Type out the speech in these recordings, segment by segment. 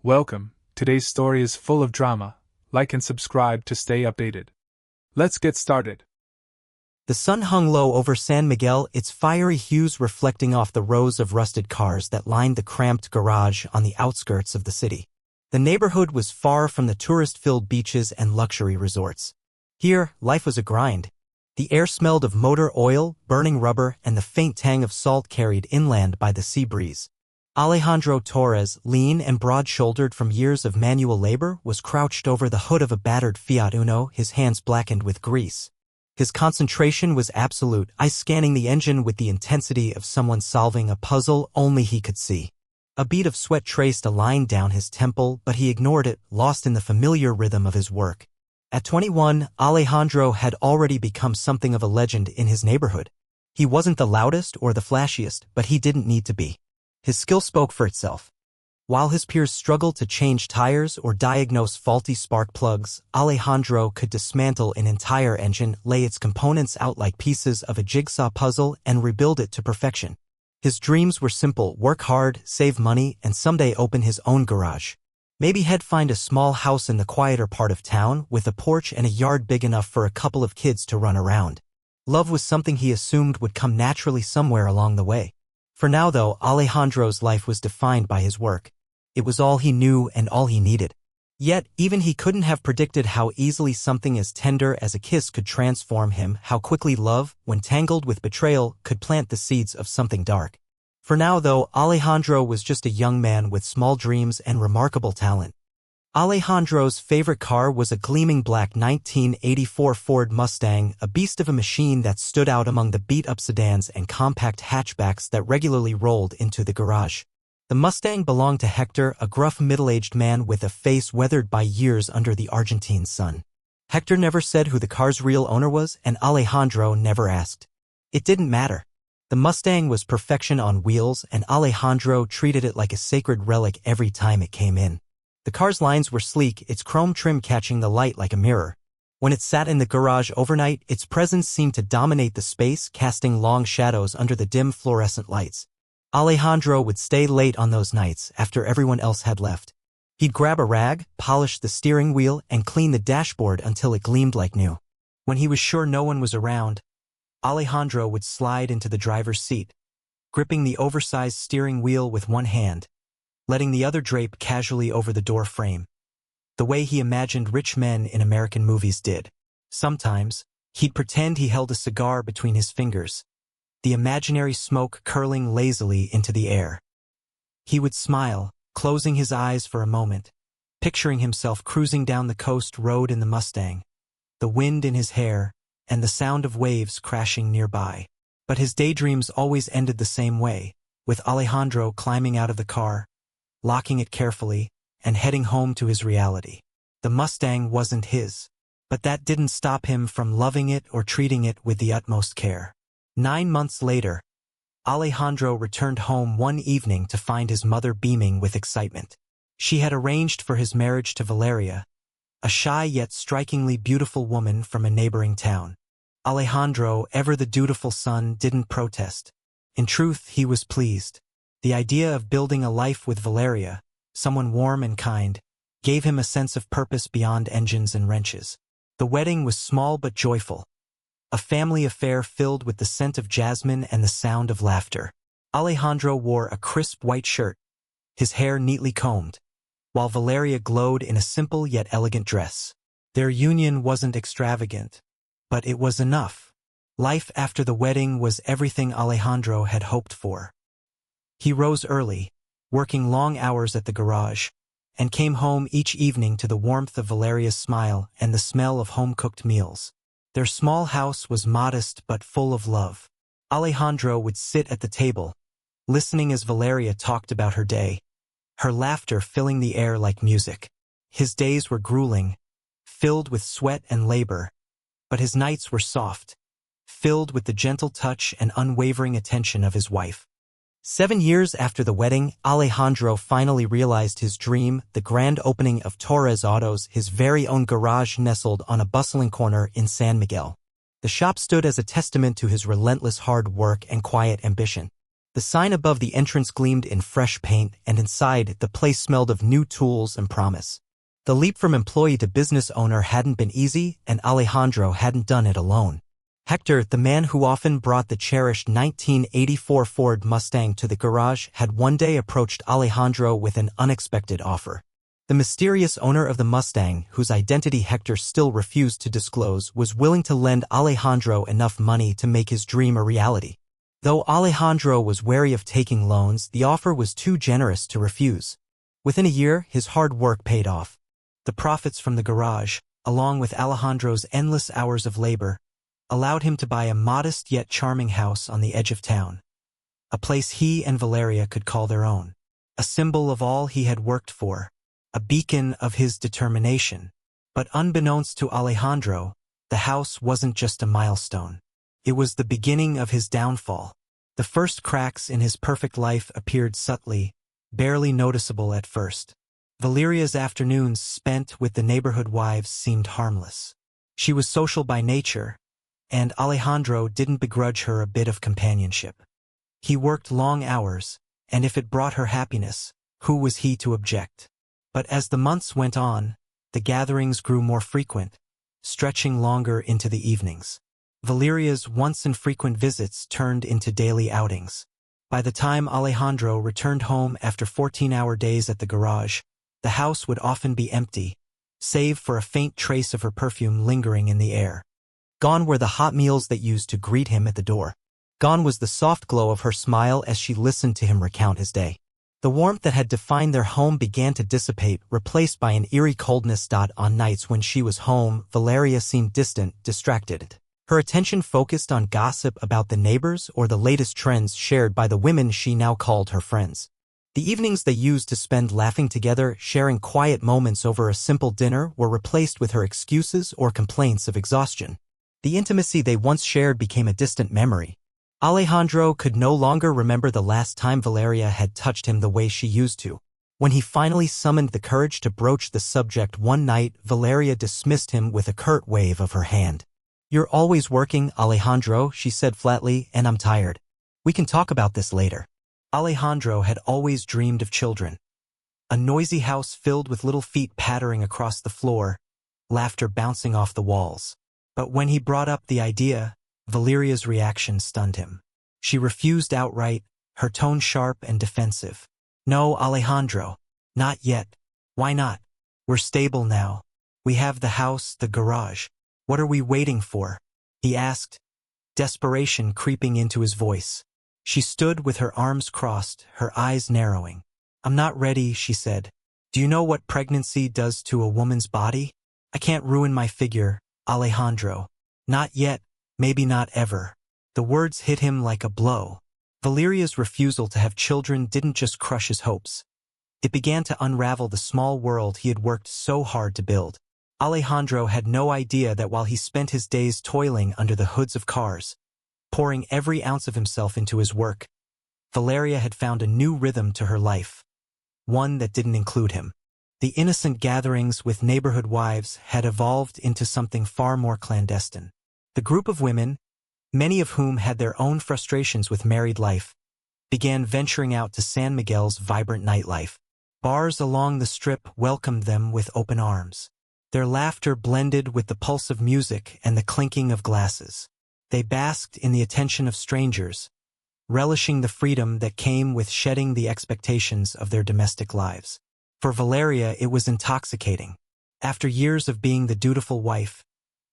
Welcome, today's story is full of drama. Like and subscribe to stay updated. Let's get started. The sun hung low over San Miguel, its fiery hues reflecting off the rows of rusted cars that lined the cramped garage on the outskirts of the city. The neighborhood was far from the tourist-filled beaches and luxury resorts. Here, life was a grind. The air smelled of motor oil, burning rubber, and the faint tang of salt carried inland by the sea breeze. Alejandro Torres, lean and broad-shouldered from years of manual labor, was crouched over the hood of a battered Fiat Uno, his hands blackened with grease. His concentration was absolute, eyes scanning the engine with the intensity of someone solving a puzzle only he could see. A bead of sweat traced a line down his temple, but he ignored it, lost in the familiar rhythm of his work. At 21, Alejandro had already become something of a legend in his neighborhood. He wasn't the loudest or the flashiest, but he didn't need to be. His skill spoke for itself. While his peers struggled to change tires or diagnose faulty spark plugs, Alejandro could dismantle an entire engine, lay its components out like pieces of a jigsaw puzzle, and rebuild it to perfection. His dreams were simple: work hard, save money, and someday open his own garage. Maybe he'd find a small house in the quieter part of town, with a porch and a yard big enough for a couple of kids to run around. Love was something he assumed would come naturally somewhere along the way. For now, though, Alejandro's life was defined by his work. It was all he knew and all he needed. Yet, even he couldn't have predicted how easily something as tender as a kiss could transform him, how quickly love, when tangled with betrayal, could plant the seeds of something dark. For now, though, Alejandro was just a young man with small dreams and remarkable talent. Alejandro's favorite car was a gleaming black 1984 Ford Mustang, a beast of a machine that stood out among the beat-up sedans and compact hatchbacks that regularly rolled into the garage. The Mustang belonged to Hector, a gruff middle-aged man with a face weathered by years under the Argentine sun. Hector never said who the car's real owner was, and Alejandro never asked. It didn't matter. The Mustang was perfection on wheels, and Alejandro treated it like a sacred relic every time it came in. The car's lines were sleek, its chrome trim catching the light like a mirror. When it sat in the garage overnight, its presence seemed to dominate the space, casting long shadows under the dim fluorescent lights. Alejandro would stay late on those nights after everyone else had left. He'd grab a rag, polish the steering wheel, and clean the dashboard until it gleamed like new. When he was sure no one was around, Alejandro would slide into the driver's seat, gripping the oversized steering wheel with one hand, letting the other drape casually over the door frame, the way he imagined rich men in American movies did. Sometimes, he'd pretend he held a cigar between his fingers, the imaginary smoke curling lazily into the air. He would smile, closing his eyes for a moment, picturing himself cruising down the coast road in the Mustang, the wind in his hair, and the sound of waves crashing nearby. But his daydreams always ended the same way, with Alejandro climbing out of the car, locking it carefully, and heading home to his reality. The Mustang wasn't his, but that didn't stop him from loving it or treating it with the utmost care. 9 months later, Alejandro returned home one evening to find his mother beaming with excitement. She had arranged for his marriage to Valeria, a shy yet strikingly beautiful woman from a neighboring town. Alejandro, ever the dutiful son, didn't protest. In truth, he was pleased. The idea of building a life with Valeria, someone warm and kind, gave him a sense of purpose beyond engines and wrenches. The wedding was small but joyful, a family affair filled with the scent of jasmine and the sound of laughter. Alejandro wore a crisp white shirt, his hair neatly combed, while Valeria glowed in a simple yet elegant dress. Their union wasn't extravagant, but it was enough. Life after the wedding was everything Alejandro had hoped for. He rose early, working long hours at the garage, and came home each evening to the warmth of Valeria's smile and the smell of home-cooked meals. Their small house was modest but full of love. Alejandro would sit at the table, listening as Valeria talked about her day, her laughter filling the air like music. His days were grueling, filled with sweat and labor, but his nights were soft, filled with the gentle touch and unwavering attention of his wife. 7 years after the wedding, Alejandro finally realized his dream, the grand opening of Torres Autos, his very own garage nestled on a bustling corner in San Miguel. The shop stood as a testament to his relentless hard work and quiet ambition. The sign above the entrance gleamed in fresh paint, and inside, the place smelled of new tools and promise. The leap from employee to business owner hadn't been easy, and Alejandro hadn't done it alone. Hector, the man who often brought the cherished 1984 Ford Mustang to the garage, had one day approached Alejandro with an unexpected offer. The mysterious owner of the Mustang, whose identity Hector still refused to disclose, was willing to lend Alejandro enough money to make his dream a reality. Though Alejandro was wary of taking loans, the offer was too generous to refuse. Within a year, his hard work paid off. The profits from the garage, along with Alejandro's endless hours of labor, allowed him to buy a modest yet charming house on the edge of town. A place he and Valeria could call their own. A symbol of all he had worked for. A beacon of his determination. But unbeknownst to Alejandro, the house wasn't just a milestone. It was the beginning of his downfall. The first cracks in his perfect life appeared subtly, barely noticeable at first. Valeria's afternoons spent with the neighborhood wives seemed harmless. She was social by nature, and Alejandro didn't begrudge her a bit of companionship. He worked long hours, and if it brought her happiness, who was he to object? But as the months went on, the gatherings grew more frequent, stretching longer into the evenings. Valeria's once-infrequent visits turned into daily outings. By the time Alejandro returned home after 14-hour days at the garage, the house would often be empty, save for a faint trace of her perfume lingering in the air. Gone were the hot meals that used to greet him at the door. Gone was the soft glow of her smile as she listened to him recount his day. The warmth that had defined their home began to dissipate, replaced by an eerie coldness. On nights when she was home, Valeria seemed distant, distracted. Her attention focused on gossip about the neighbors or the latest trends shared by the women she now called her friends. The evenings they used to spend laughing together, sharing quiet moments over a simple dinner, were replaced with her excuses or complaints of exhaustion. The intimacy they once shared became a distant memory. Alejandro could no longer remember the last time Valeria had touched him the way she used to. When he finally summoned the courage to broach the subject one night, Valeria dismissed him with a curt wave of her hand. "You're always working, Alejandro," she said flatly, "and I'm tired. We can talk about this later." Alejandro had always dreamed of children. A noisy house filled with little feet pattering across the floor, laughter bouncing off the walls. But when he brought up the idea, Valeria's reaction stunned him. She refused outright, her tone sharp and defensive. "No, Alejandro. Not yet. Why not? We're stable now. We have the house, the garage. What are we waiting for?" he asked, desperation creeping into his voice. She stood with her arms crossed, her eyes narrowing. "I'm not ready," she said. "Do you know what pregnancy does to a woman's body? I can't ruin my figure, Alejandro. Not yet. Maybe not ever." The words hit him like a blow. Valeria's refusal to have children didn't just crush his hopes. It began to unravel the small world he had worked so hard to build. Alejandro had no idea that while he spent his days toiling under the hoods of cars, pouring every ounce of himself into his work, Valeria had found a new rhythm to her life, one that didn't include him. The innocent gatherings with neighborhood wives had evolved into something far more clandestine. The group of women, many of whom had their own frustrations with married life, began venturing out to San Miguel's vibrant nightlife. Bars along the strip welcomed them with open arms. Their laughter blended with the pulse of music and the clinking of glasses. They basked in the attention of strangers, relishing the freedom that came with shedding the expectations of their domestic lives. For Valeria, it was intoxicating. After years of being the dutiful wife,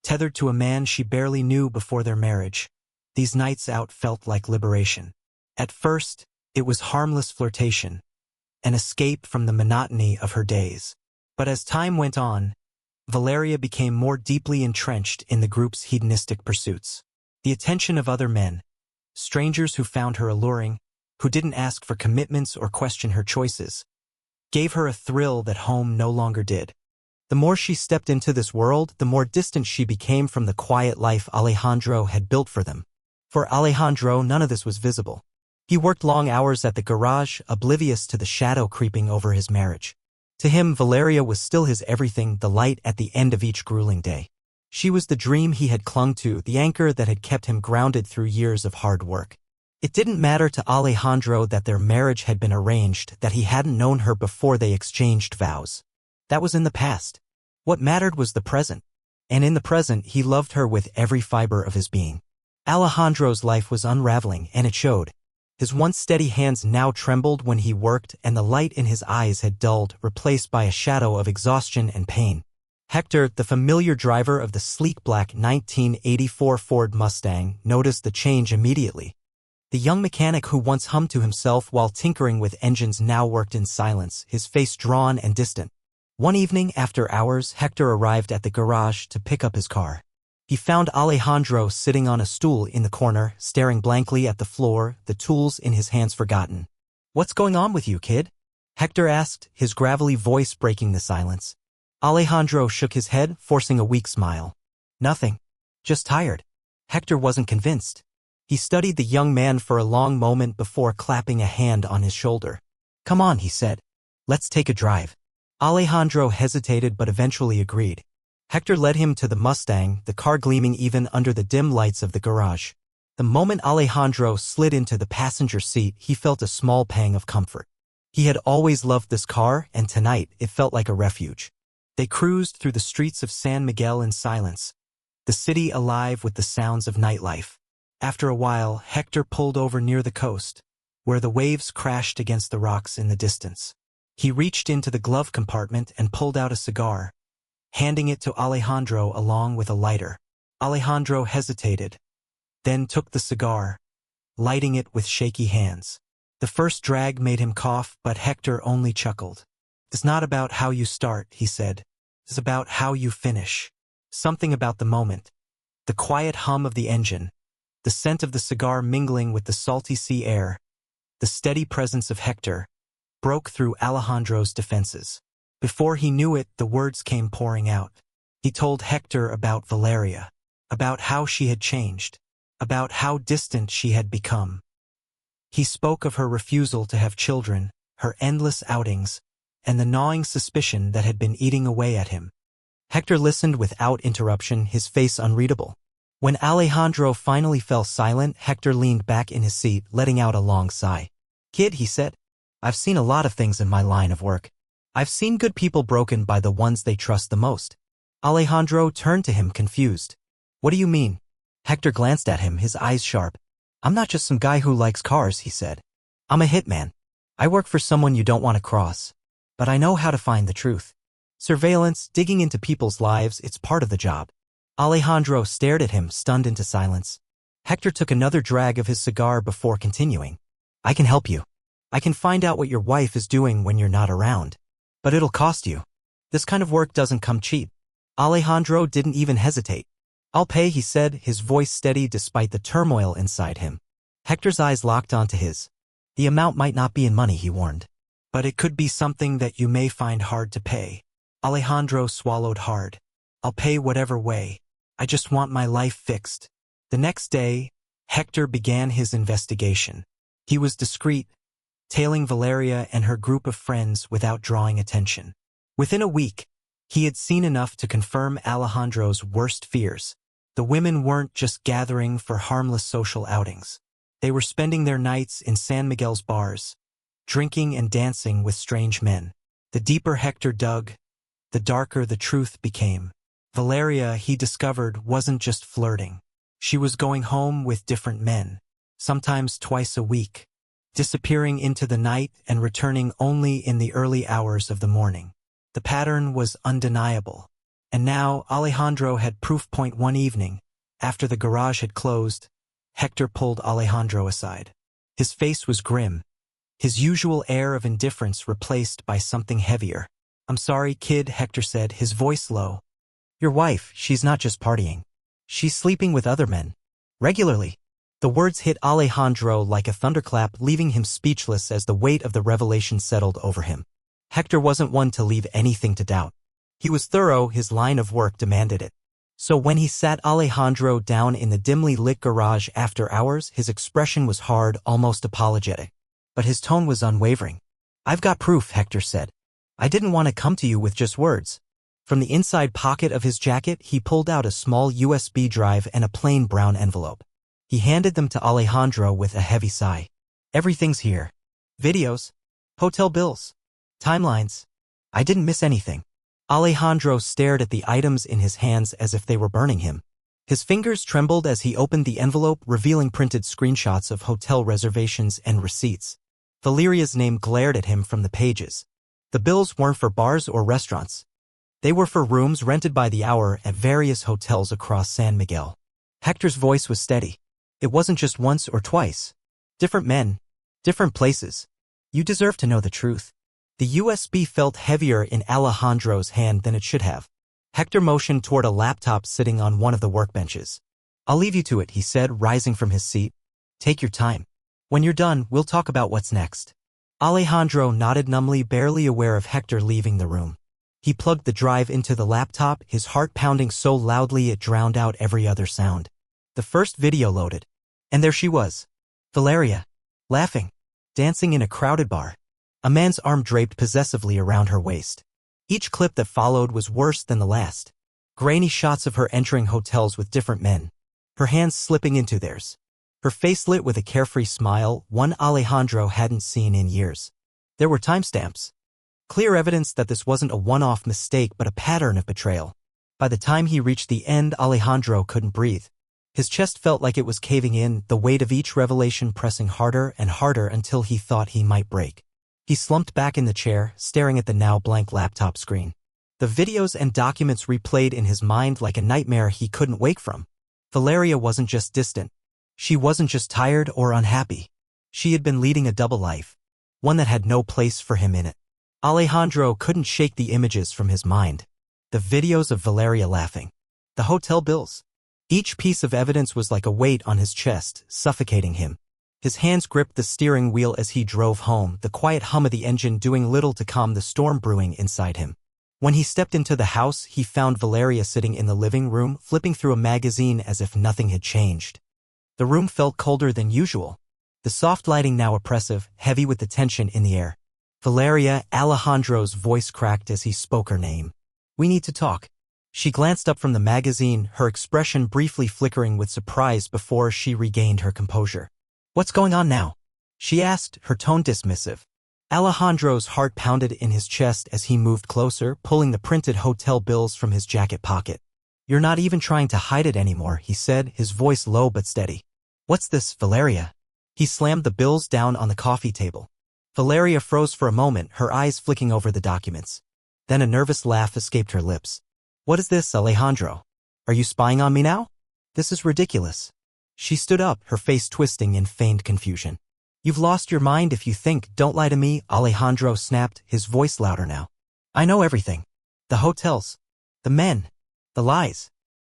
tethered to a man she barely knew before their marriage, these nights out felt like liberation. At first, it was harmless flirtation, an escape from the monotony of her days. But as time went on, Valeria became more deeply entrenched in the group's hedonistic pursuits. The attention of other men, strangers who found her alluring, who didn't ask for commitments or question her choices, gave her a thrill that home no longer did. The more she stepped into this world, the more distant she became from the quiet life Alejandro had built for them. For Alejandro, none of this was visible. He worked long hours at the garage, oblivious to the shadow creeping over his marriage. To him, Valeria was still his everything, the light at the end of each grueling day. She was the dream he had clung to, the anchor that had kept him grounded through years of hard work. It didn't matter to Alejandro that their marriage had been arranged, that he hadn't known her before they exchanged vows. That was in the past. What mattered was the present. And in the present, he loved her with every fiber of his being. Alejandro's life was unraveling, and it showed. His once steady hands now trembled when he worked, and the light in his eyes had dulled, replaced by a shadow of exhaustion and pain. Hector, the familiar driver of the sleek black 1984 Ford Mustang, noticed the change immediately. The young mechanic who once hummed to himself while tinkering with engines now worked in silence, his face drawn and distant. One evening, after hours, Hector arrived at the garage to pick up his car. He found Alejandro sitting on a stool in the corner, staring blankly at the floor, the tools in his hands forgotten. "What's going on with you, kid?" Hector asked, his gravelly voice breaking the silence. Alejandro shook his head, forcing a weak smile. "Nothing. Just tired." Hector wasn't convinced. He studied the young man for a long moment before clapping a hand on his shoulder. "Come on," he said. "Let's take a drive." Alejandro hesitated but eventually agreed. Hector led him to the Mustang, the car gleaming even under the dim lights of the garage. The moment Alejandro slid into the passenger seat, he felt a small pang of comfort. He had always loved this car, and tonight it felt like a refuge. They cruised through the streets of San Miguel in silence, the city alive with the sounds of nightlife. After a while, Hector pulled over near the coast, where the waves crashed against the rocks in the distance. He reached into the glove compartment and pulled out a cigar, handing it to Alejandro along with a lighter. Alejandro hesitated, then took the cigar, lighting it with shaky hands. The first drag made him cough, but Hector only chuckled. "It's not about how you start," he said. "It's about how you finish." Something about the moment, the quiet hum of the engine, the scent of the cigar mingling with the salty sea air, the steady presence of Hector, broke through Alejandro's defenses. Before he knew it, the words came pouring out. He told Hector about Valeria, about how she had changed, about how distant she had become. He spoke of her refusal to have children, her endless outings, and the gnawing suspicion that had been eating away at him. Hector listened without interruption, his face unreadable. When Alejandro finally fell silent, Hector leaned back in his seat, letting out a long sigh. "Kid," he said, "I've seen a lot of things in my line of work. I've seen good people broken by the ones they trust the most." Alejandro turned to him, confused. "What do you mean?" Hector glanced at him, his eyes sharp. "I'm not just some guy who likes cars," he said. "I'm a hitman. I work for someone you don't want to cross. But I know how to find the truth. Surveillance, digging into people's lives, it's part of the job." Alejandro stared at him, stunned into silence. Hector took another drag of his cigar before continuing. "I can help you. I can find out what your wife is doing when you're not around. But it'll cost you. This kind of work doesn't come cheap." Alejandro didn't even hesitate. "I'll pay," he said, his voice steady despite the turmoil inside him. Hector's eyes locked onto his. "The amount might not be in money," he warned. "But it could be something that you may find hard to pay." Alejandro swallowed hard. "I'll pay whatever way. I just want my life fixed." The next day, Hector began his investigation. He was discreet, tailing Valeria and her group of friends without drawing attention. Within a week, he had seen enough to confirm Alejandro's worst fears. The women weren't just gathering for harmless social outings. They were spending their nights in San Miguel's bars, drinking and dancing with strange men. The deeper Hector dug, the darker the truth became. Valeria, he discovered, wasn't just flirting. She was going home with different men, sometimes twice a week, disappearing into the night and returning only in the early hours of the morning. The pattern was undeniable. And now Alejandro had proof point. One evening, after the garage had closed, Hector pulled Alejandro aside. His face was grim, his usual air of indifference replaced by something heavier. "I'm sorry, kid," Hector said, his voice low. "Your wife, she's not just partying. She's sleeping with other men. Regularly." The words hit Alejandro like a thunderclap, leaving him speechless as the weight of the revelation settled over him. Hector wasn't one to leave anything to doubt. He was thorough, his line of work demanded it. So when he sat Alejandro down in the dimly lit garage after hours, his expression was hard, almost apologetic. But his tone was unwavering. "I've got proof," Hector said. "I didn't want to come to you with just words." From the inside pocket of his jacket, he pulled out a small USB drive and a plain brown envelope. He handed them to Alejandro with a heavy sigh. Everything's here. Videos. Hotel bills. Timelines. I didn't miss anything. Alejandro stared at the items in his hands as if they were burning him. His fingers trembled as he opened the envelope, revealing printed screenshots of hotel reservations and receipts. Valeria's name glared at him from the pages. The bills weren't for bars or restaurants. They were for rooms rented by the hour at various hotels across San Miguel. Hector's voice was steady. It wasn't just once or twice. Different men. Different places. You deserve to know the truth. The USB felt heavier in Alejandro's hand than it should have. Hector motioned toward a laptop sitting on one of the workbenches. I'll leave you to it, he said, rising from his seat. Take your time. When you're done, we'll talk about what's next. Alejandro nodded numbly, barely aware of Hector leaving the room. He plugged the drive into the laptop, his heart pounding so loudly it drowned out every other sound. The first video loaded. And there she was. Valeria. Laughing. Dancing in a crowded bar. A man's arm draped possessively around her waist. Each clip that followed was worse than the last. Grainy shots of her entering hotels with different men. Her hands slipping into theirs. Her face lit with a carefree smile, one Alejandro hadn't seen in years. There were timestamps. Clear evidence that this wasn't a one-off mistake but a pattern of betrayal. By the time he reached the end, Alejandro couldn't breathe. His chest felt like it was caving in, the weight of each revelation pressing harder and harder until he thought he might break. He slumped back in the chair, staring at the now blank laptop screen. The videos and documents replayed in his mind like a nightmare he couldn't wake from. Valeria wasn't just distant. She wasn't just tired or unhappy. She had been leading a double life, one that had no place for him in it. Alejandro couldn't shake the images from his mind. The videos of Valeria laughing. The hotel bills. Each piece of evidence was like a weight on his chest, suffocating him. His hands gripped the steering wheel as he drove home, the quiet hum of the engine doing little to calm the storm brewing inside him. When he stepped into the house, he found Valeria sitting in the living room, flipping through a magazine as if nothing had changed. The room felt colder than usual. The soft lighting now oppressive, heavy with the tension in the air. Valeria, Alejandro's voice cracked as he spoke her name. We need to talk. She glanced up from the magazine, her expression briefly flickering with surprise before she regained her composure. What's going on now? She asked, her tone dismissive. Alejandro's heart pounded in his chest as he moved closer, pulling the printed hotel bills from his jacket pocket. You're not even trying to hide it anymore, he said, his voice low but steady. What's this, Valeria? He slammed the bills down on the coffee table. Valeria froze for a moment, her eyes flicking over the documents. Then a nervous laugh escaped her lips. What is this, Alejandro? Are you spying on me now? This is ridiculous. She stood up, her face twisting in feigned confusion. You've lost your mind if you think, don't lie to me, Alejandro snapped, his voice louder now. I know everything. The hotels. The men. The lies.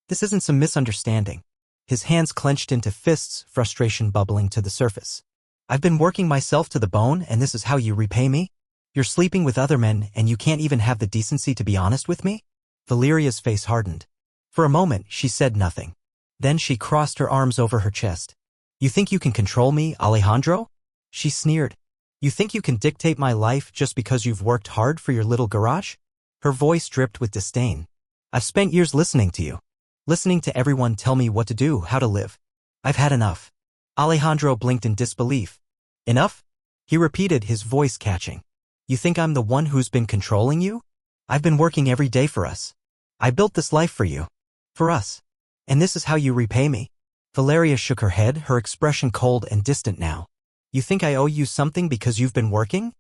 This isn't some misunderstanding. His hands clenched into fists, frustration bubbling to the surface. I've been working myself to the bone, and this is how you repay me? You're sleeping with other men, and you can't even have the decency to be honest with me? Valeria's face hardened. For a moment, she said nothing. Then she crossed her arms over her chest. You think you can control me, Alejandro? She sneered. You think you can dictate my life just because you've worked hard for your little garage? Her voice dripped with disdain. I've spent years listening to you. Listening to everyone tell me what to do, how to live. I've had enough. Alejandro blinked in disbelief. Enough? He repeated, his voice catching. You think I'm the one who's been controlling you? I've been working every day for us. I built this life for you. For us. And this is how you repay me? Valeria shook her head, her expression cold and distant now. You think I owe you something because you've been working?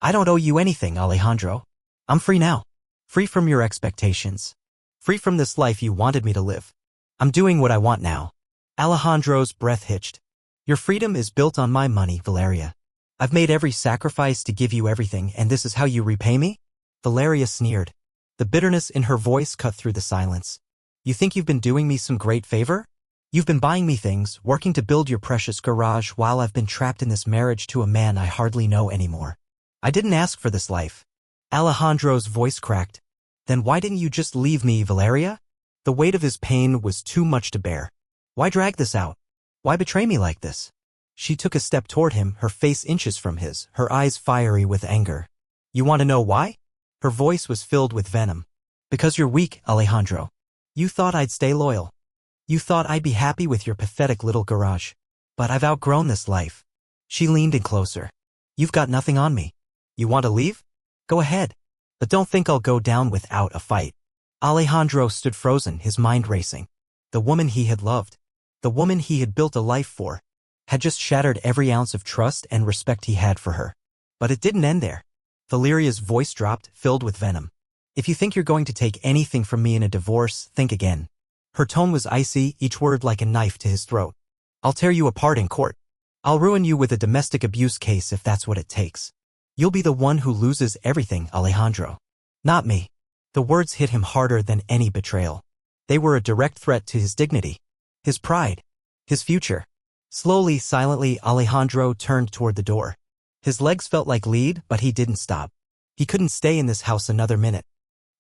I don't owe you anything, Alejandro. I'm free now. Free from your expectations. Free from this life you wanted me to live. I'm doing what I want now. Alejandro's breath hitched. Your freedom is built on my money, Valeria. I've made every sacrifice to give you everything, and this is how you repay me? Valeria sneered. The bitterness in her voice cut through the silence. You think you've been doing me some great favor? You've been buying me things, working to build your precious garage while I've been trapped in this marriage to a man I hardly know anymore. I didn't ask for this life. Alejandro's voice cracked. Then why didn't you just leave me, Valeria? The weight of his pain was too much to bear. Why drag this out? Why betray me like this? She took a step toward him, her face inches from his, her eyes fiery with anger. You want to know why? Her voice was filled with venom. Because you're weak, Alejandro. You thought I'd stay loyal. You thought I'd be happy with your pathetic little garage. But I've outgrown this life. She leaned in closer. You've got nothing on me. You want to leave? Go ahead. But don't think I'll go down without a fight. Alejandro stood frozen, his mind racing. The woman he had loved, the woman he had built a life for, had just shattered every ounce of trust and respect he had for her. But it didn't end there. Valeria's voice dropped, filled with venom. If you think you're going to take anything from me in a divorce, think again. Her tone was icy, each word like a knife to his throat. I'll tear you apart in court. I'll ruin you with a domestic abuse case if that's what it takes. You'll be the one who loses everything, Alejandro. Not me. The words hit him harder than any betrayal. They were a direct threat to his dignity, his pride, his future. Slowly, silently, Alejandro turned toward the door. His legs felt like lead, but he didn't stop. He couldn't stay in this house another minute.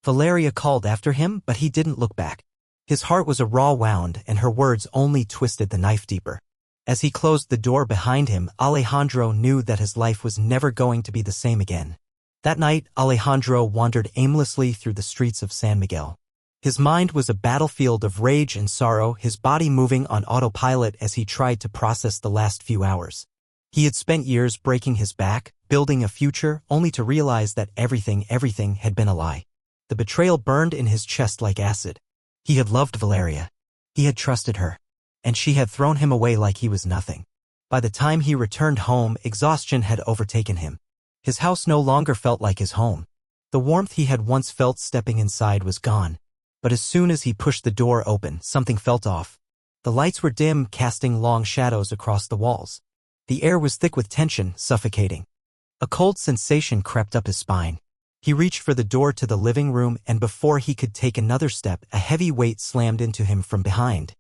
Valeria called after him, but he didn't look back. His heart was a raw wound, and her words only twisted the knife deeper. As he closed the door behind him, Alejandro knew that his life was never going to be the same again. That night, Alejandro wandered aimlessly through the streets of San Miguel. His mind was a battlefield of rage and sorrow, his body moving on autopilot as he tried to process the last few hours. He had spent years breaking his back, building a future, only to realize that everything had been a lie. The betrayal burned in his chest like acid. He had loved Valeria. He had trusted her. And she had thrown him away like he was nothing. By the time he returned home, exhaustion had overtaken him. His house no longer felt like his home. The warmth he had once felt stepping inside was gone. But as soon as he pushed the door open, something felt off. The lights were dim, casting long shadows across the walls. The air was thick with tension, suffocating. A cold sensation crept up his spine. He reached for the door to the living room, and before he could take another step, a heavy weight slammed into him from behind.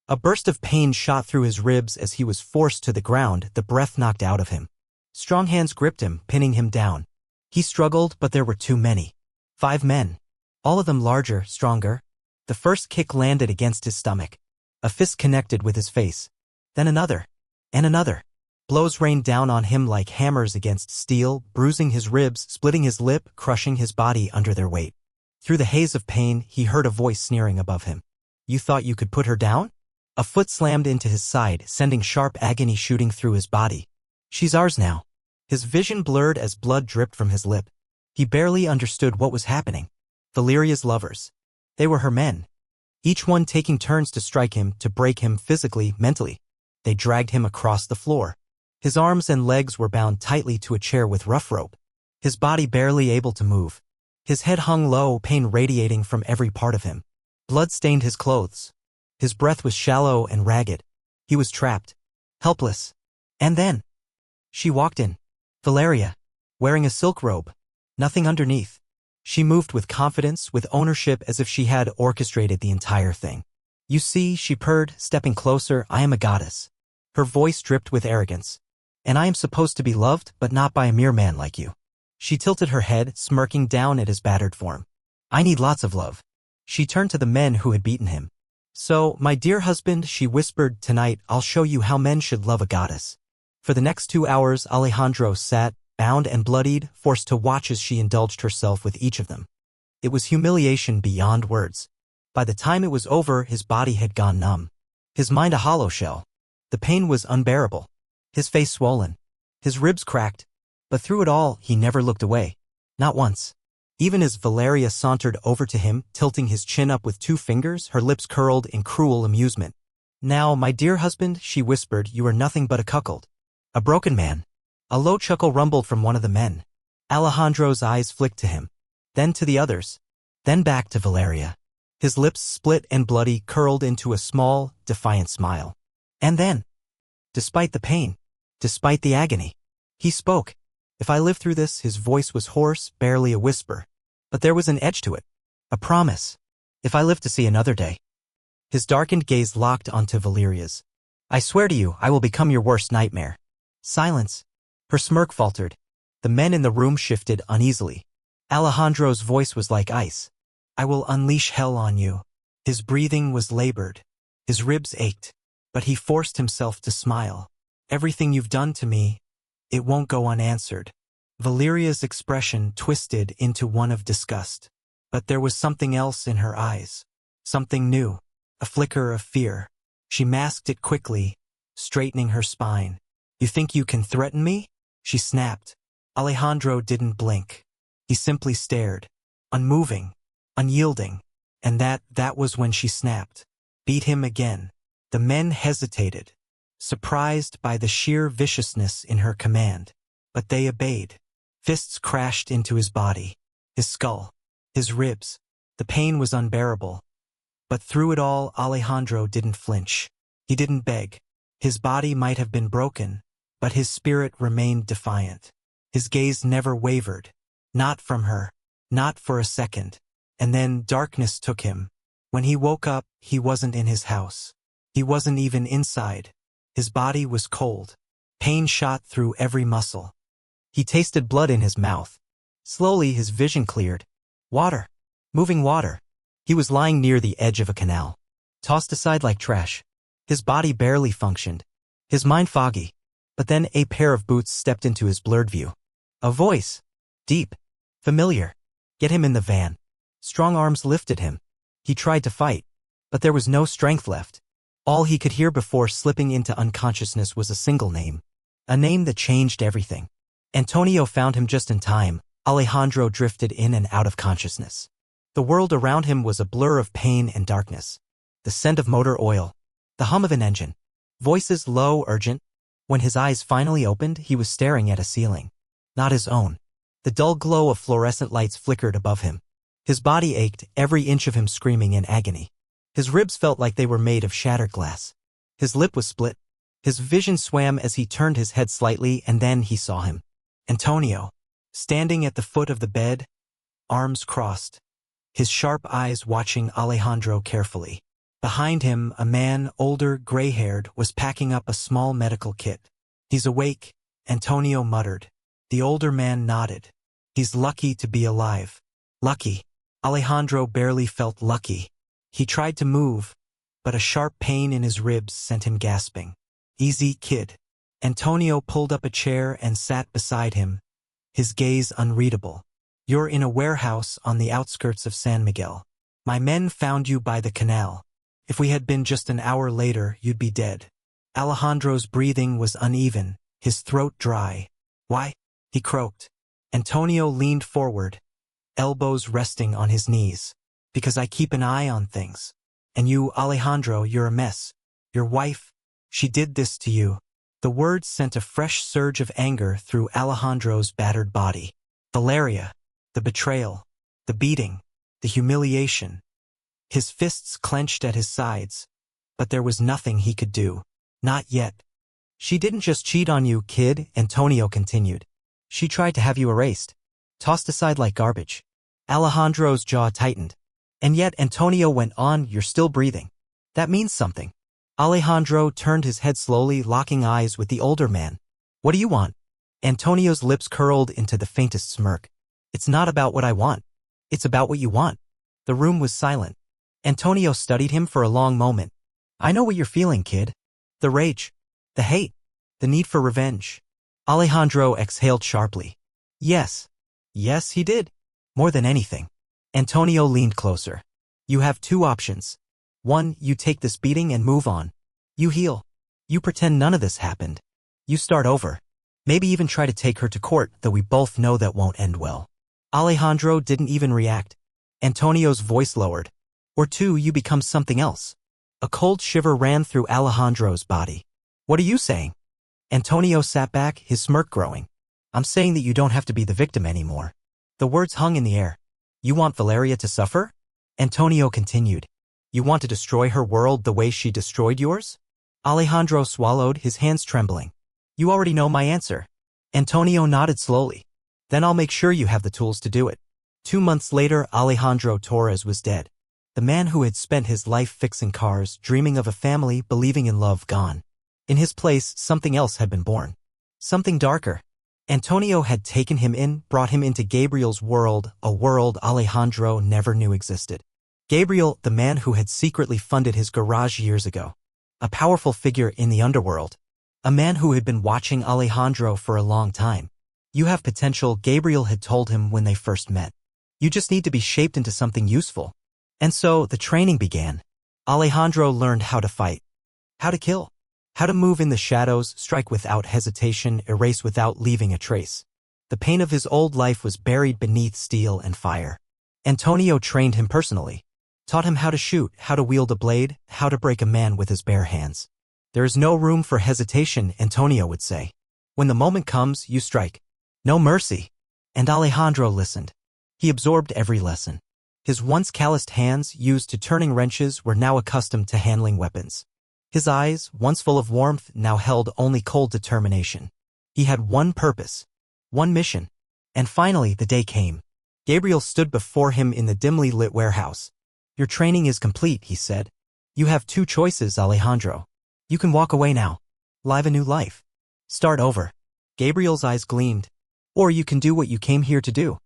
A burst of pain shot through his ribs as he was forced to the ground, the breath knocked out of him. Strong hands gripped him, pinning him down. He struggled, but there were too many. 5 men. All of them larger, stronger. The first kick landed against his stomach. A fist connected with his face. Then another. And another. Blows rained down on him like hammers against steel, bruising his ribs, splitting his lip, crushing his body under their weight. Through the haze of pain, he heard a voice sneering above him. You thought you could put her down? A foot slammed into his side, sending sharp agony shooting through his body. She's ours now. His vision blurred as blood dripped from his lip. He barely understood what was happening. Valeria's lovers. They were her men. Each one taking turns to strike him, to break him physically, mentally. They dragged him across the floor. His arms and legs were bound tightly to a chair with rough rope. His body barely able to move. His head hung low, pain radiating from every part of him. Blood stained his clothes. His breath was shallow and ragged. He was trapped. Helpless. And then she walked in. Valeria. Wearing a silk robe. Nothing underneath. She moved with confidence, with ownership, as if she had orchestrated the entire thing. You see, she purred, stepping closer, I am a goddess. Her voice dripped with arrogance. And I am supposed to be loved, but not by a mere man like you. She tilted her head, smirking down at his battered form. I need lots of love. She turned to the men who had beaten him. So, my dear husband, she whispered, tonight I'll show you how men should love a goddess. For the next 2 hours, Alejandro sat, bound and bloodied, forced to watch as she indulged herself with each of them. It was humiliation beyond words. By the time it was over, his body had gone numb. His mind a hollow shell. The pain was unbearable. His face swollen. His ribs cracked. But through it all, he never looked away. Not once. Even as Valeria sauntered over to him, tilting his chin up with 2 fingers, her lips curled in cruel amusement. Now, my dear husband, she whispered, you are nothing but a cuckold. A broken man. A low chuckle rumbled from one of the men. Alejandro's eyes flicked to him. Then to the others. Then back to Valeria. His lips, split and bloody, curled into a small, defiant smile. And then, despite the pain, despite the agony, he spoke. If I live through this, his voice was hoarse, barely a whisper. But there was an edge to it. A promise. If I live to see another day. His darkened gaze locked onto Valeria's. I swear to you, I will become your worst nightmare. Silence. Her smirk faltered. The men in the room shifted uneasily. Alejandro's voice was like ice. I will unleash hell on you. His breathing was labored. His ribs ached. But he forced himself to smile. Everything you've done to me, it won't go unanswered. Valeria's expression twisted into one of disgust. But there was something else in her eyes. Something new. a flicker of fear. She masked it quickly, straightening her spine. "You think you can threaten me?" she snapped. Alejandro didn't blink. He simply stared, unmoving, unyielding, and that was when she snapped. "Beat him again." The men hesitated, surprised by the sheer viciousness in her command. But they obeyed. Fists crashed into his body, his skull, his ribs. The pain was unbearable. But through it all, Alejandro didn't flinch. He didn't beg. His body might have been broken, but his spirit remained defiant. His gaze never wavered. Not from her. Not for a second. And then darkness took him. When he woke up, he wasn't in his house. He wasn't even inside. His body was cold. Pain shot through every muscle. He tasted blood in his mouth. Slowly, his vision cleared. Water. Moving water. He was lying near the edge of a canal, tossed aside like trash. His body barely functioned. His mind foggy. But then a pair of boots stepped into his blurred view. A voice. Deep. Familiar. "Get him in the van." Strong arms lifted him. He tried to fight, but there was no strength left. All he could hear before slipping into unconsciousness was a single name. A name that changed everything. Antonio found him just in time. Alejandro drifted in and out of consciousness. The world around him was a blur of pain and darkness. The scent of motor oil. The hum of an engine. Voices low, urgent. When his eyes finally opened, he was staring at a ceiling. Not his own. The dull glow of fluorescent lights flickered above him. His body ached, every inch of him screaming in agony. His ribs felt like they were made of shattered glass. His lip was split. His vision swam as he turned his head slightly, and then he saw him. Antonio, standing at the foot of the bed, arms crossed, his sharp eyes watching Alejandro carefully. Behind him, a man, older, gray-haired, was packing up a small medical kit. "He's awake," Antonio muttered. The older man nodded. "He's lucky to be alive." Lucky. Alejandro barely felt lucky. He tried to move, but a sharp pain in his ribs sent him gasping. "Easy, kid." Antonio pulled up a chair and sat beside him, his gaze unreadable. "You're in a warehouse on the outskirts of San Miguel. My men found you by the canal. If we had been just an hour later, you'd be dead." Alejandro's breathing was uneven, his throat dry. "Why?" he croaked. Antonio leaned forward, elbows resting on his knees. "Because I keep an eye on things. And you, Alejandro, you're a mess. Your wife, she did this to you." The words sent a fresh surge of anger through Alejandro's battered body. Valeria, the betrayal, the beating, the humiliation. His fists clenched at his sides, but there was nothing he could do. Not yet. "She didn't just cheat on you, kid," Antonio continued. "She tried to have you erased, tossed aside like garbage." Alejandro's jaw tightened. And yet Antonio went on, "You're still breathing. That means something." Alejandro turned his head slowly, locking eyes with the older man. "What do you want?" Antonio's lips curled into the faintest smirk. "It's not about what I want. It's about what you want." The room was silent. Antonio studied him for a long moment. "I know what you're feeling, kid. The rage, the hate, the need for revenge." Alejandro exhaled sharply. "Yes. Yes, he did. More than anything." Antonio leaned closer. "You have two options. One, you take this beating and move on. You heal. You pretend none of this happened. You start over. Maybe even try to take her to court, though we both know that won't end well." Alejandro didn't even react. Antonio's voice lowered. "Or two, you become something else." A cold shiver ran through Alejandro's body. "What are you saying?" Antonio sat back, his smirk growing. "I'm saying that you don't have to be the victim anymore." The words hung in the air. "You want Valeria to suffer?" Antonio continued. "You want to destroy her world the way she destroyed yours?" Alejandro swallowed, his hands trembling. "You already know my answer." Antonio nodded slowly. "Then I'll make sure you have the tools to do it." 2 months later, Alejandro Torres was dead. The man who had spent his life fixing cars, dreaming of a family, believing in love, gone. In his place, something else had been born. Something darker. Antonio had taken him in, brought him into Gabriel's world, a world Alejandro never knew existed. Gabriel, the man who had secretly funded his garage years ago. A powerful figure in the underworld. A man who had been watching Alejandro for a long time. "You have potential," Gabriel had told him when they first met. "You just need to be shaped into something useful." And so the training began. Alejandro learned how to fight, how to kill, how to move in the shadows, strike without hesitation, erase without leaving a trace. The pain of his old life was buried beneath steel and fire. Antonio trained him personally, taught him how to shoot, how to wield a blade, how to break a man with his bare hands. There is no room for hesitation, Antonio would say. When the moment comes, you strike. No mercy. And Alejandro listened. He absorbed every lesson. His once calloused hands, used to turning wrenches, were now accustomed to handling weapons. His eyes, once full of warmth, now held only cold determination. He had one purpose, one mission. And finally, the day came. Gabriel stood before him in the dimly lit warehouse. Your training is complete, he said. You have two choices, Alejandro. You can walk away now. Live a new life. Start over. Gabriel's eyes gleamed. Or you can do what you came here to do.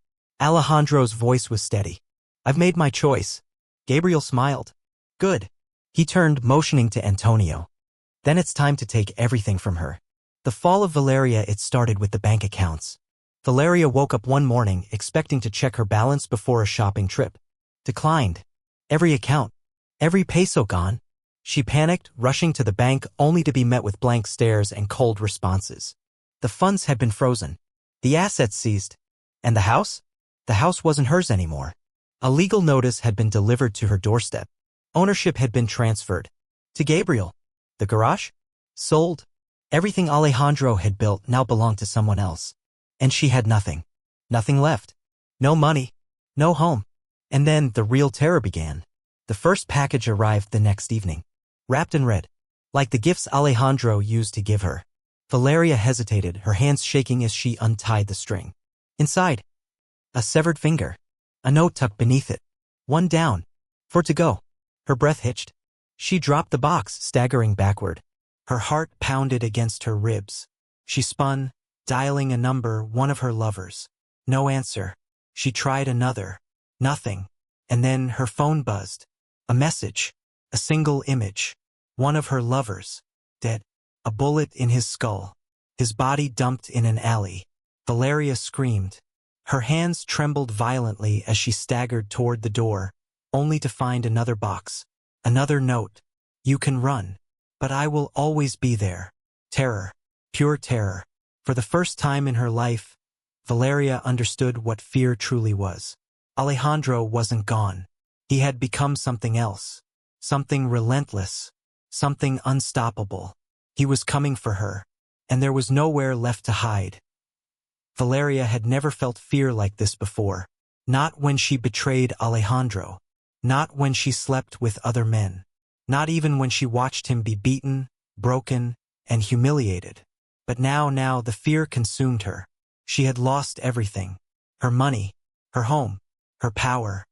Alejandro's voice was steady. I've made my choice. Gabriel smiled. Good. He turned, motioning to Antonio. Then it's time to take everything from her. The fall of Valeria. It started with the bank accounts. Valeria woke up one morning expecting to check her balance before a shopping trip. Declined. Every account. Every peso gone. She panicked, rushing to the bank only to be met with blank stares and cold responses. The funds had been frozen. The assets seized. And the house? The house wasn't hers anymore. A legal notice had been delivered to her doorstep. Ownership had been transferred. To Gabriel. The garage? Sold. Everything Alejandro had built now belonged to someone else. And she had nothing. Nothing left. No money. No home. And then the real terror began. The first package arrived the next evening. Wrapped in red. Like the gifts Alejandro used to give her. Valeria hesitated, her hands shaking as she untied the string. Inside. A severed finger. A note tucked beneath it. One down. For to go. Her breath hitched. She dropped the box, staggering backward. Her heart pounded against her ribs. She spun, dialing a number, one of her lovers. No answer. She tried another. Nothing. And then her phone buzzed. A message. A single image. One of her lovers. Dead. A bullet in his skull. His body dumped in an alley. Valeria screamed. Her hands trembled violently as she staggered toward the door, only to find another box. Another note. You can run. But I will always be there. Terror. Pure terror. For the first time in her life, Valeria understood what fear truly was. Alejandro wasn't gone. He had become something else. Something relentless. Something unstoppable. He was coming for her, and there was nowhere left to hide. Valeria had never felt fear like this before. Not when she betrayed Alejandro. Not when she slept with other men. Not even when she watched him be beaten, broken, and humiliated. But now the fear consumed her. She had lost everything. Her money, her home, her power.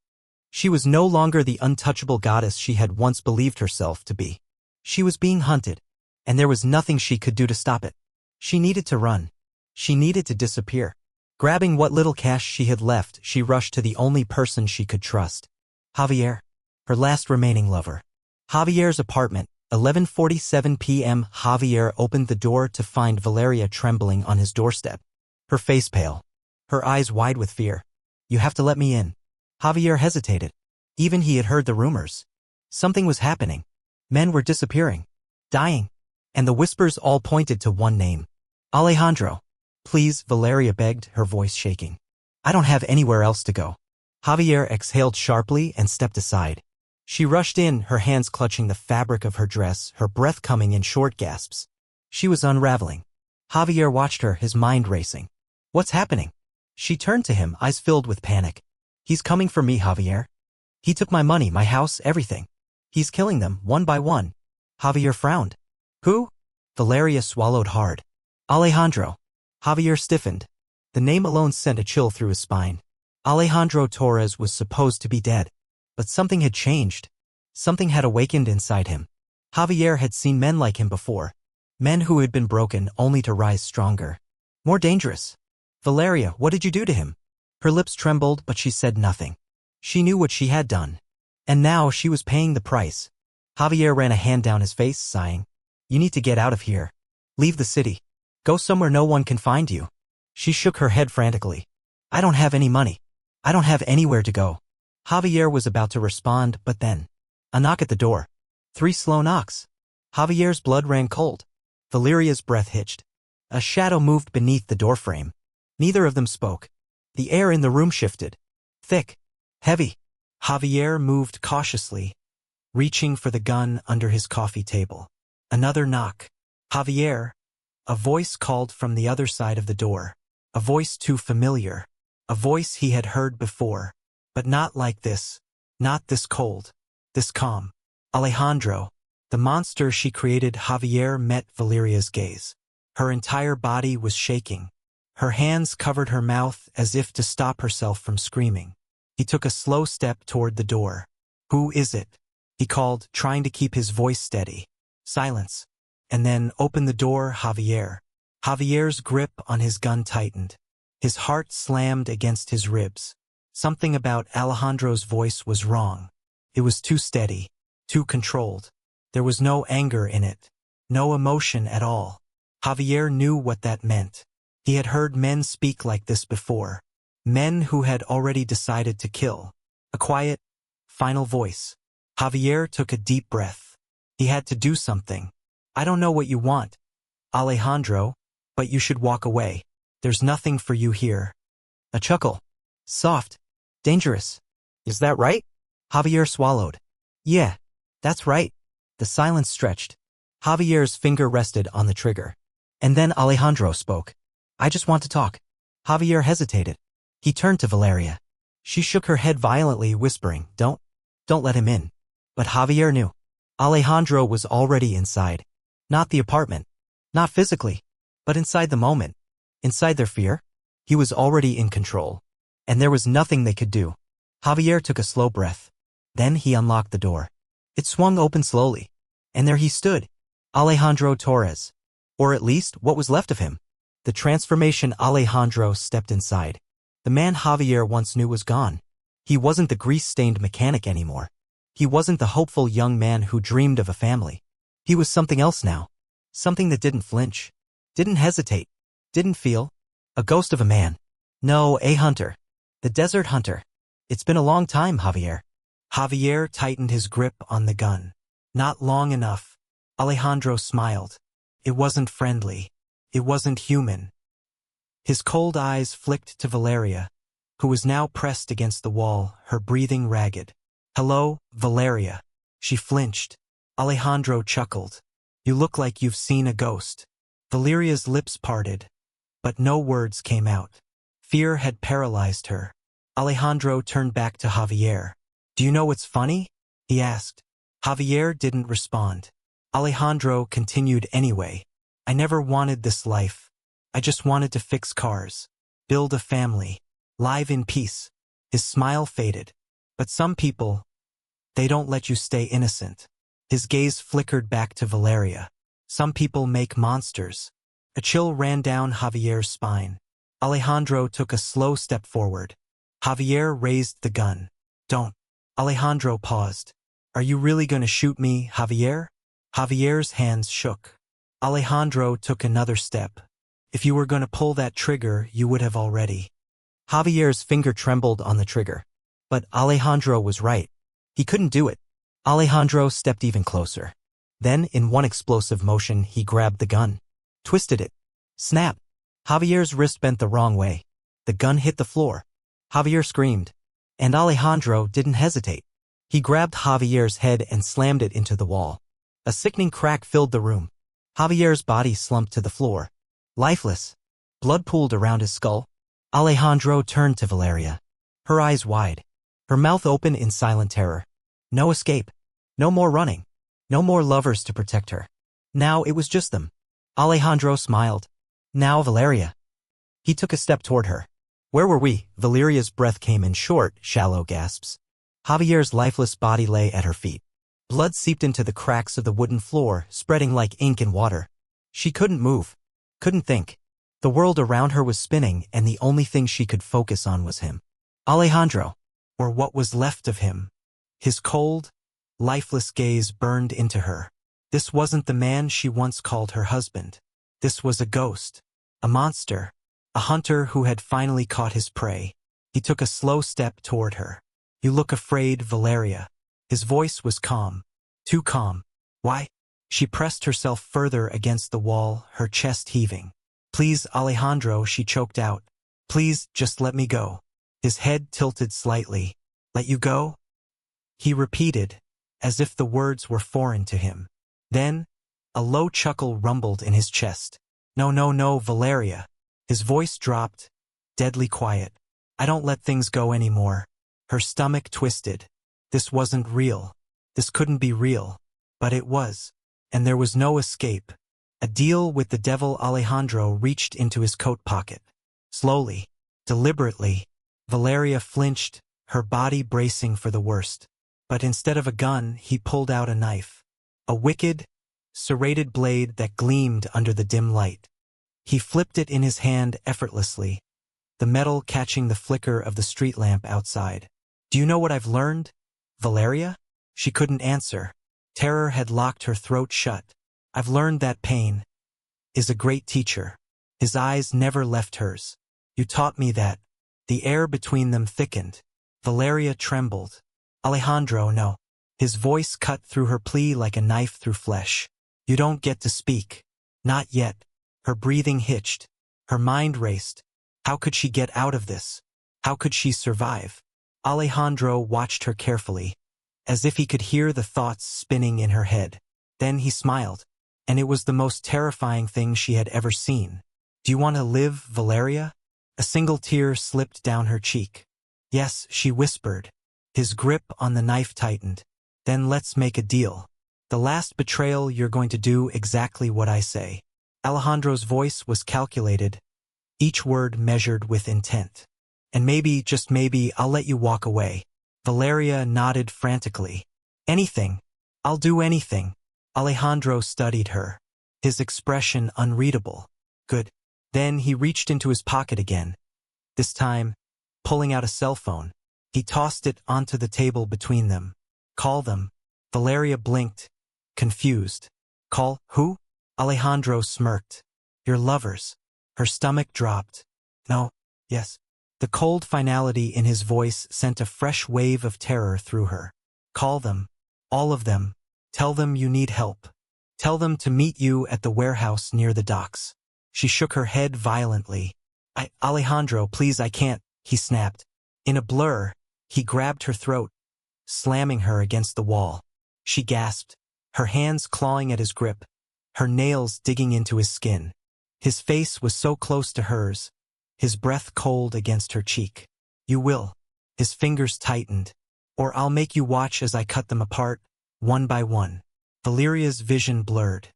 She was no longer the untouchable goddess she had once believed herself to be. She was being hunted, and there was nothing she could do to stop it. She needed to run. She needed to disappear. Grabbing what little cash she had left, she rushed to the only person she could trust. Javier, her last remaining lover. Javier's apartment, 11:47 p.m. Javier opened the door to find Valeria trembling on his doorstep. Her face pale. Her eyes wide with fear. You have to let me in. Javier hesitated. Even he had heard the rumors. Something was happening. Men were disappearing. Dying. And the whispers all pointed to one name. Alejandro. Please, Valeria begged, her voice shaking. I don't have anywhere else to go. Javier exhaled sharply and stepped aside. She rushed in, her hands clutching the fabric of her dress, her breath coming in short gasps. She was unraveling. Javier watched her, his mind racing. What's happening? She turned to him, eyes filled with panic. He's coming for me, Javier. He took my money, my house, everything. He's killing them, one by one. Javier frowned. Who? Valeria swallowed hard. Alejandro. Javier stiffened. The name alone sent a chill through his spine. Alejandro Torres was supposed to be dead. But something had changed. Something had awakened inside him. Javier had seen men like him before. Men who had been broken only to rise stronger. More dangerous. Valeria, what did you do to him? Her lips trembled, but she said nothing. She knew what she had done. And now she was paying the price. Javier ran a hand down his face, sighing. You need to get out of here. Leave the city. Go somewhere no one can find you. She shook her head frantically. I don't have any money. I don't have anywhere to go. Javier was about to respond, but then. A knock at the door. 3 slow knocks. Javier's blood ran cold. Valeria's breath hitched. A shadow moved beneath the doorframe. Neither of them spoke. The air in the room shifted. Thick. Heavy. Javier moved cautiously, reaching for the gun under his coffee table. Another knock. Javier. A voice called from the other side of the door. A voice too familiar. A voice he had heard before. But not like this. Not this cold. This calm. Alejandro. The monster she created. Javier met Valeria's gaze. Her entire body was shaking. Her hands covered her mouth as if to stop herself from screaming. He took a slow step toward the door. "Who is it?" he called, trying to keep his voice steady. Silence. And then, "Open the door, Javier." Javier's grip on his gun tightened. His heart slammed against his ribs. Something about Alejandro's voice was wrong. It was too steady, too controlled. There was no anger in it. No emotion at all. Javier knew what that meant. He had heard men speak like this before. Men who had already decided to kill. A quiet, final voice. Javier took a deep breath. He had to do something. "I don't know what you want, Alejandro, but you should walk away. There's nothing for you here." A chuckle. Soft. Dangerous. "Is that right?" Javier swallowed. "Yeah, that's right." The silence stretched. Javier's finger rested on the trigger. And then Alejandro spoke. "I just want to talk." Javier hesitated. He turned to Valeria. She shook her head violently, whispering, Don't let him in." But Javier knew. Alejandro was already inside. Not the apartment. Not physically. But inside the moment. Inside their fear. He was already in control. And there was nothing they could do. Javier took a slow breath. Then he unlocked the door. It swung open slowly. And there he stood. Alejandro Torres. Or at least, what was left of him. The transformation. Alejandro stepped inside. The man Javier once knew was gone. He wasn't the grease-stained mechanic anymore. He wasn't the hopeful young man who dreamed of a family. He was something else now. Something that didn't flinch. Didn't hesitate. Didn't feel. A ghost of a man. No, a hunter. The desert hunter. "It's been a long time, Javier." Javier tightened his grip on the gun. "Not long enough." Alejandro smiled. It wasn't friendly. It wasn't human. His cold eyes flicked to Valeria, who was now pressed against the wall, her breathing ragged. "Hello, Valeria." She flinched. Alejandro chuckled. "You look like you've seen a ghost." Valeria's lips parted, but no words came out. Fear had paralyzed her. Alejandro turned back to Javier. "Do you know what's funny?" he asked. Javier didn't respond. Alejandro continued anyway. "I never wanted this life. I just wanted to fix cars. Build a family. Live in peace." His smile faded. "But some people, they don't let you stay innocent." His gaze flickered back to Valeria. "Some people make monsters." A chill ran down Javier's spine. Alejandro took a slow step forward. Javier raised the gun. "Don't." Alejandro paused. "Are you really going to shoot me, Javier?" Javier's hands shook. Alejandro took another step. "If you were going to pull that trigger, you would have already." Javier's finger trembled on the trigger. But Alejandro was right. He couldn't do it. Alejandro stepped even closer. Then, in one explosive motion, he grabbed the gun. Twisted it. Snap! Javier's wrist bent the wrong way. The gun hit the floor. Javier screamed. And Alejandro didn't hesitate. He grabbed Javier's head and slammed it into the wall. A sickening crack filled the room. Javier's body slumped to the floor. Lifeless. Blood pooled around his skull. Alejandro turned to Valeria. Her eyes wide. Her mouth open in silent terror. No escape. No more running. No more lovers to protect her. Now it was just them. Alejandro smiled. Now Valeria. He took a step toward her. Where were we? Valeria's breath came in short, shallow gasps. Javier's lifeless body lay at her feet. Blood seeped into the cracks of the wooden floor, spreading like ink in water. She couldn't move. Couldn't think. The world around her was spinning, and the only thing she could focus on was him. Alejandro. Or what was left of him. His cold, lifeless gaze burned into her. This wasn't the man she once called her husband. This was a ghost. A monster. A hunter who had finally caught his prey. He took a slow step toward her. You look afraid, Valeria. His voice was calm. Too calm. Why? She pressed herself further against the wall, her chest heaving. Please, Alejandro, she choked out. Please, just let me go. His head tilted slightly. Let you go? He repeated, as if the words were foreign to him. Then, a low chuckle rumbled in his chest. No, no, no, Valeria. His voice dropped, deadly quiet. I don't let things go anymore. Her stomach twisted. This wasn't real. This couldn't be real. But it was. And there was no escape. A deal with the devil. Alejandro reached into his coat pocket. Slowly, deliberately, Valeria flinched, her body bracing for the worst. But instead of a gun, he pulled out a knife. A wicked, serrated blade that gleamed under the dim light. He flipped it in his hand effortlessly, the metal catching the flicker of the street lamp outside. Do you know what I've learned, Valeria? She couldn't answer. Terror had locked her throat shut. I've learned that pain is a great teacher. His eyes never left hers. You taught me that. The air between them thickened. Valeria trembled. Alejandro, no. His voice cut through her plea like a knife through flesh. You don't get to speak. Not yet. Her breathing hitched. Her mind raced. How could she get out of this? How could she survive? Alejandro watched her carefully, as if he could hear the thoughts spinning in her head. Then he smiled, and it was the most terrifying thing she had ever seen. Do you want to live, Valeria? A single tear slipped down her cheek. Yes, she whispered. His grip on the knife tightened. Then let's make a deal. The last betrayal, you're going to do exactly what I say. Alejandro's voice was calculated, each word measured with intent. And maybe, just maybe, I'll let you walk away. Valeria nodded frantically. Anything. I'll do anything. Alejandro studied her, his expression unreadable. Good. Then he reached into his pocket again. This time, pulling out a cell phone, he tossed it onto the table between them. Call them. Valeria blinked, confused. Call who? Alejandro smirked. Your lovers. Her stomach dropped. No. Yes. The cold finality in his voice sent a fresh wave of terror through her. Call them. All of them. Tell them you need help. Tell them to meet you at the warehouse near the docks. She shook her head violently. Alejandro, please, I can't, he snapped. In a blur, he grabbed her throat, slamming her against the wall. She gasped, her hands clawing at his grip, her nails digging into his skin. His face was so close to hers, his breath cold against her cheek. You will. His fingers tightened. Or I'll make you watch as I cut them apart, one by one. Valeria's vision blurred.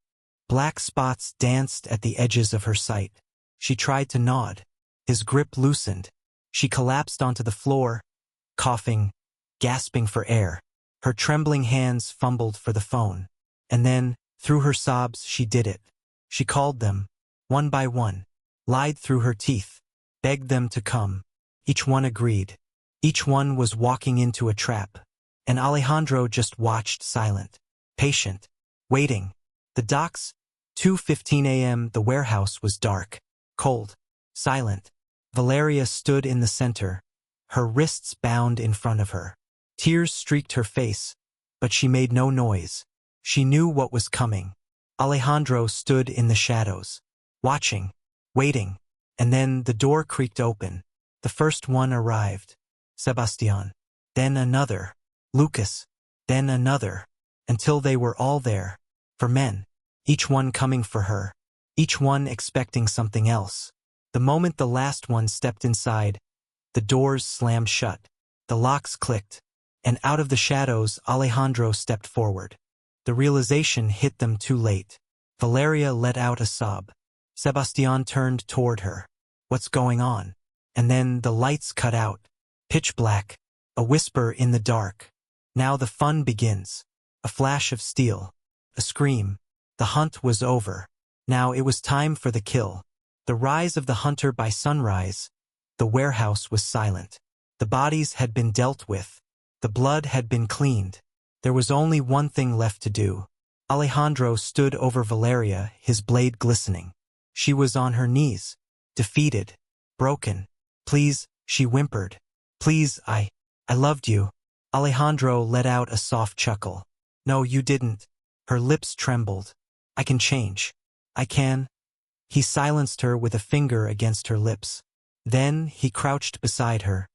Black spots danced at the edges of her sight. She tried to nod. His grip loosened. She collapsed onto the floor, coughing, gasping for air. Her trembling hands fumbled for the phone. And then, through her sobs, she did it. She called them, one by one, lied through her teeth, begged them to come. Each one agreed. Each one was walking into a trap. And Alejandro just watched, silent, patient, waiting. The docks, 2:15 a.m. The warehouse was dark, cold, silent. Valeria stood in the center, her wrists bound in front of her. Tears streaked her face, but she made no noise. She knew what was coming. Alejandro stood in the shadows, watching, waiting, and then the door creaked open. The first one arrived. Sebastian. Then another. Lucas. Then another. Until they were all there. For men. Each one coming for her. Each one expecting something else. The moment the last one stepped inside, the doors slammed shut. The locks clicked. And out of the shadows, Alejandro stepped forward. The realization hit them too late. Valeria let out a sob. Sebastian turned toward her. What's going on? And then the lights cut out. Pitch black. A whisper in the dark. Now the fun begins. A flash of steel. A scream. The hunt was over. Now it was time for the kill. The rise of the hunter by sunrise. The warehouse was silent. The bodies had been dealt with. The blood had been cleaned. There was only one thing left to do. Alejandro stood over Valeria, his blade glistening. She was on her knees, defeated, broken. Please, she whimpered. Please, I loved you. Alejandro let out a soft chuckle. No, you didn't. Her lips trembled. I can change. I can. He silenced her with a finger against her lips. Then he crouched beside her,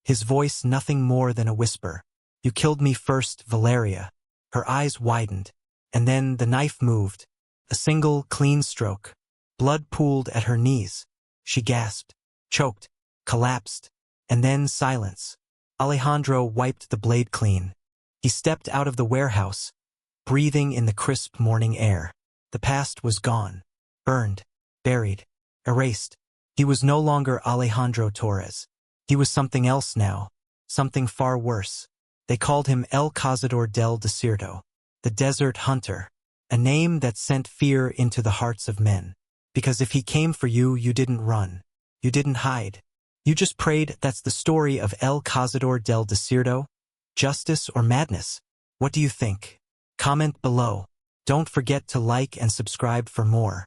his voice nothing more than a whisper. You killed me first, Valeria. Her eyes widened, and then the knife moved. A single, clean stroke. Blood pooled at her knees. She gasped, choked, collapsed, and then silence. Alejandro wiped the blade clean. He stepped out of the warehouse, breathing in the crisp morning air. The past was gone, burned, buried, erased. He was no longer Alejandro Torres. He was something else now, something far worse. They called him El Cazador del Desierto, the desert hunter, a name that sent fear into the hearts of men. Because if he came for you, you didn't run. You didn't hide. You just prayed. That's the story of El Cazador del Desierto. Justice or madness? What do you think? Comment below. Don't forget to like and subscribe for more.